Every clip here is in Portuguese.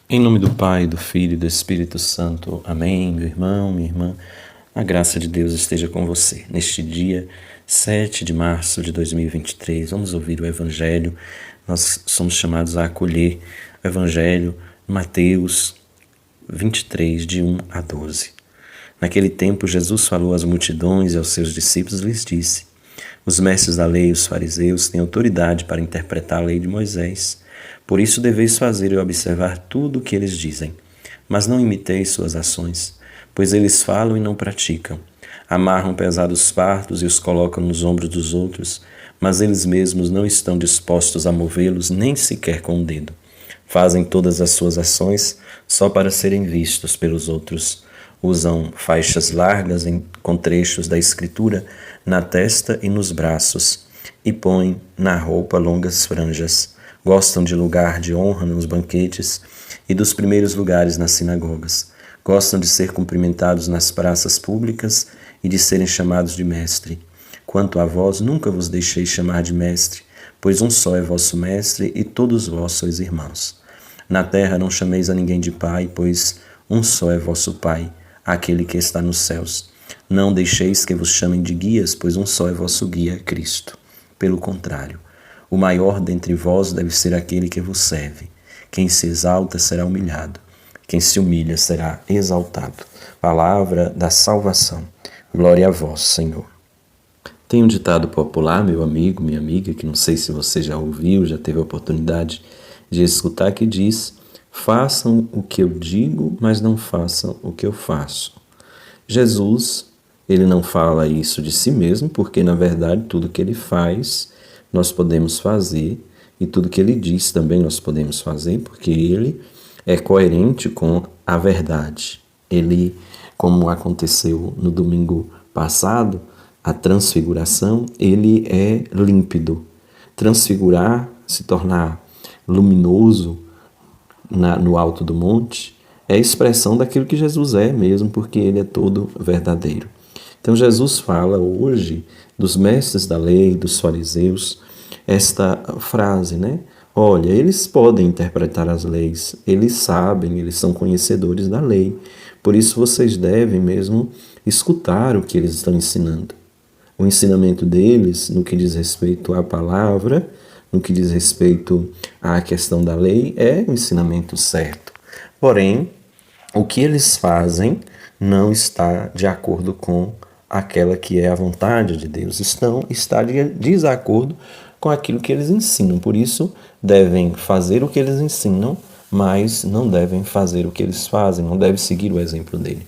Em nome do Pai, do Filho e do Espírito Santo. Amém. Meu irmão, minha irmã, a graça de Deus esteja com você. Neste dia 7 de março de 2023, vamos ouvir o Evangelho. Nós somos chamados a acolher o Evangelho, Mateus 23, de 1 a 12. Naquele tempo, Jesus falou às multidões e aos seus discípulos e lhes disse: Os mestres da lei e os fariseus têm autoridade para interpretar a lei de Moisés. Por isso deveis fazer e observar tudo o que eles dizem. Mas não imiteis suas ações, pois eles falam e não praticam. Amarram pesados fardos e os colocam nos ombros dos outros, mas eles mesmos não estão dispostos a movê-los nem sequer com o dedo. Fazem todas as suas ações só para serem vistos pelos outros. Usam faixas largas com trechos da Escritura na testa e nos braços, e põem na roupa longas franjas. Gostam de lugar de honra nos banquetes e dos primeiros lugares nas sinagogas. Gostam de ser cumprimentados nas praças públicas e de serem chamados de mestre. Quanto a vós, nunca vos deixei chamar de mestre, pois um só é vosso mestre e todos vós sois irmãos. Na terra não chameis a ninguém de pai, pois um só é vosso Pai, aquele que está nos céus. Não deixeis que vos chamem de guias, pois um só é vosso guia, Cristo. Pelo contrário, o maior dentre vós deve ser aquele que vos serve. Quem se exalta será humilhado, quem se humilha será exaltado. Palavra da salvação. Glória a vós, Senhor. Tem um ditado popular, meu amigo, minha amiga, que não sei se você já ouviu, já teve a oportunidade de escutar, que diz: façam o que eu digo, mas não façam o que eu faço. Jesus, ele não fala isso de si mesmo, porque na verdade tudo que ele faz nós podemos fazer, e tudo que ele diz também nós podemos fazer, porque ele é coerente com a verdade. Ele, como aconteceu no domingo passado, a transfiguração, ele é límpido. Transfigurar, se tornar luminoso no alto do monte, é a expressão daquilo que Jesus é mesmo, porque ele é todo verdadeiro. Então Jesus fala hoje dos mestres da lei, dos fariseus, esta frase, né? Olha, eles podem interpretar as leis, eles sabem, eles são conhecedores da lei, por isso vocês devem mesmo escutar o que eles estão ensinando. O ensinamento deles, no que diz respeito à palavra, no que diz respeito à questão da lei, é o ensinamento certo. Porém, o que eles fazem não está de acordo com aquela que é a vontade de Deus. Está de desacordo com aquilo que eles ensinam. Por isso, devem fazer o que eles ensinam, mas não devem fazer o que eles fazem, não devem seguir o exemplo dele.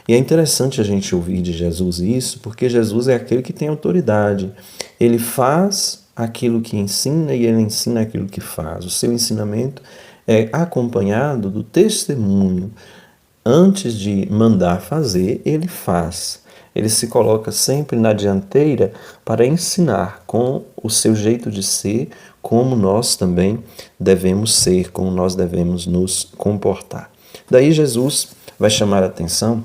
E é interessante a gente ouvir de Jesus isso, porque Jesus é aquele que tem autoridade. Ele faz aquilo que ensina e ele ensina aquilo que faz. O seu ensinamento é acompanhado do testemunho. Antes de mandar fazer, ele faz. Ele se coloca sempre na dianteira para ensinar com o seu jeito de ser, como nós também devemos ser, como nós devemos nos comportar. Daí Jesus vai chamar a atenção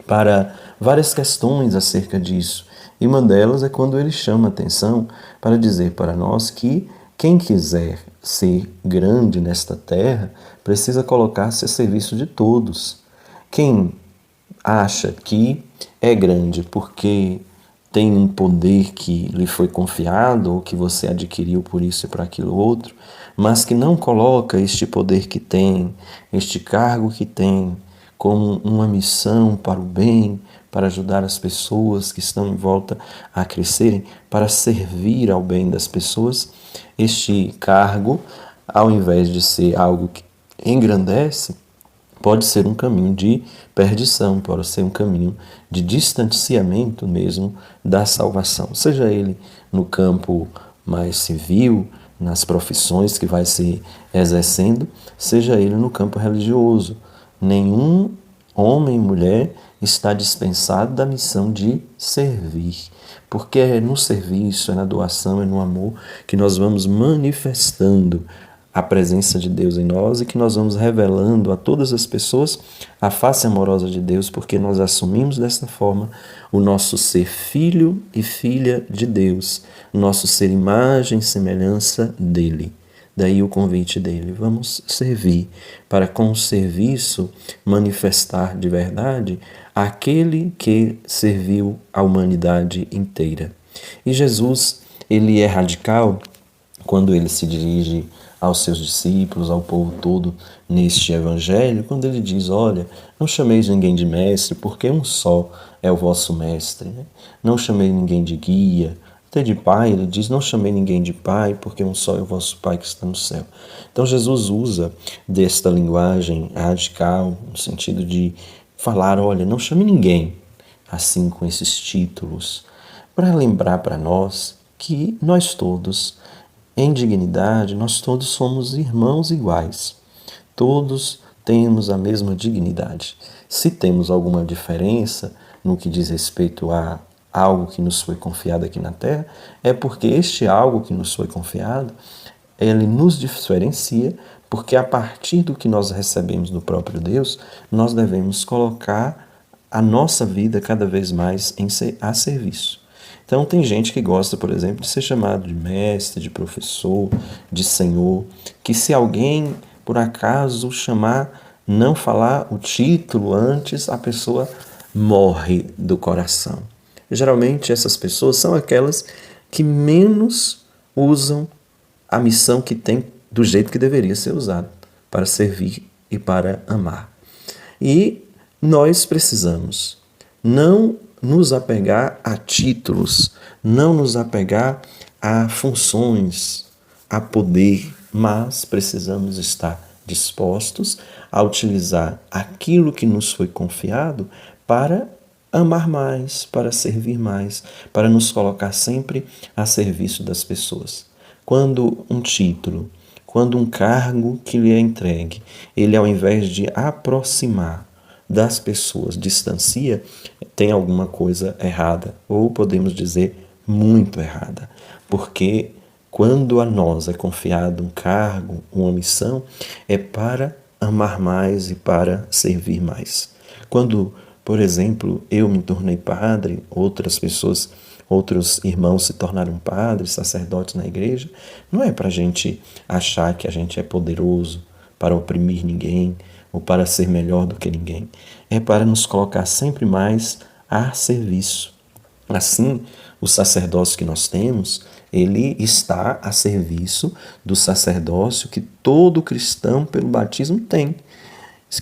para várias questões acerca disso. E uma delas é quando ele chama a atenção para dizer para nós que quem quiser ser grande nesta terra precisa colocar-se a serviço de todos. Quem acha que é grande porque tem um poder que lhe foi confiado ou que você adquiriu por isso e por aquilo outro, mas que não coloca este poder que tem, este cargo que tem, como uma missão para o bem, para ajudar as pessoas que estão em volta a crescerem, para servir ao bem das pessoas, este cargo, ao invés de ser algo que engrandece, pode ser um caminho de perdição, pode ser um caminho de distanciamento mesmo da salvação. Seja ele no campo mais civil, nas profissões que vai se exercendo, seja ele no campo religioso. Nenhum homem e mulher está dispensado da missão de servir, porque é no serviço, é na doação, é no amor que nós vamos manifestando a presença de Deus em nós e que nós vamos revelando a todas as pessoas a face amorosa de Deus, porque nós assumimos dessa forma o nosso ser filho e filha de Deus, o nosso ser imagem e semelhança dele. Daí o convite dele: vamos servir, para com o serviço manifestar de verdade aquele que serviu a humanidade inteira. E Jesus, ele é radical quando ele se dirige aos seus discípulos, ao povo todo, neste evangelho, quando ele diz: olha, não chameis ninguém de mestre, porque um só é o vosso mestre, né? Não chamei ninguém de guia, até de pai, ele diz: não chamei ninguém de pai, porque um só é o vosso pai que está no céu. Então Jesus usa desta linguagem radical, no sentido de falar: olha, não chame ninguém assim com esses títulos, para lembrar para nós que nós todos, em dignidade, nós todos somos irmãos iguais. Todos temos a mesma dignidade. Se temos alguma diferença no que diz respeito a algo que nos foi confiado aqui na Terra, é porque este algo que nos foi confiado, ele nos diferencia, porque a partir do que nós recebemos do próprio Deus, nós devemos colocar a nossa vida cada vez mais a serviço. Então tem gente que gosta, por exemplo, de ser chamado de mestre, de professor, de senhor, que se alguém por acaso chamar, não falar o título antes, a pessoa morre do coração. Geralmente essas pessoas são aquelas que menos usam a missão que tem do jeito que deveria ser usada, para servir e para amar. E nós precisamos não nos apegar a títulos, não nos apegar a funções, a poder, mas precisamos estar dispostos a utilizar aquilo que nos foi confiado para amar mais, para servir mais, para nos colocar sempre a serviço das pessoas. Quando um título, quando um cargo que lhe é entregue, ele ao invés de aproximar das pessoas, distancia, tem alguma coisa errada, ou podemos dizer muito errada, porque quando a nós é confiado um cargo, uma missão, é para amar mais e para servir mais. Quando, por exemplo, eu me tornei padre, outras pessoas, outros irmãos se tornaram padres, sacerdotes na igreja, não é para a gente achar que a gente é poderoso, para oprimir ninguém, ou para ser melhor do que ninguém. É para nos colocar sempre mais a serviço. Assim, o sacerdócio que nós temos, ele está a serviço do sacerdócio que todo cristão pelo batismo tem.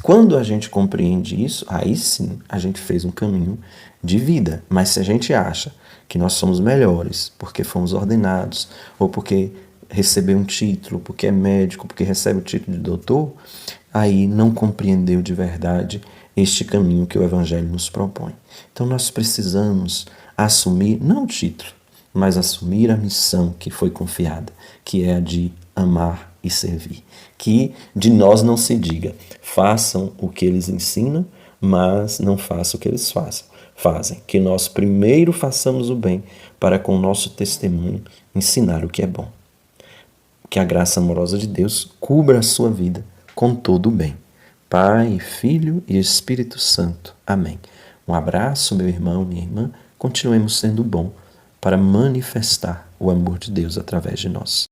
Quando a gente compreende isso, aí sim a gente fez um caminho de vida. Mas se a gente acha que nós somos melhores porque fomos ordenados, ou porque recebeu um título, porque é médico, porque recebe o título de doutor, aí não compreendeu de verdade este caminho que o Evangelho nos propõe. Então nós precisamos assumir, não o título, mas assumir a missão que foi confiada, que é a de amar e servir. Que de nós não se diga: façam o que eles ensinam, mas não façam o que eles fazem. Que nós primeiro façamos o bem, para com o nosso testemunho ensinar o que é bom. Que a graça amorosa de Deus cubra a sua vida com todo o bem. Pai, Filho e Espírito Santo. Amém. Um abraço, meu irmão, minha irmã. Continuemos sendo bom para manifestar o amor de Deus através de nós.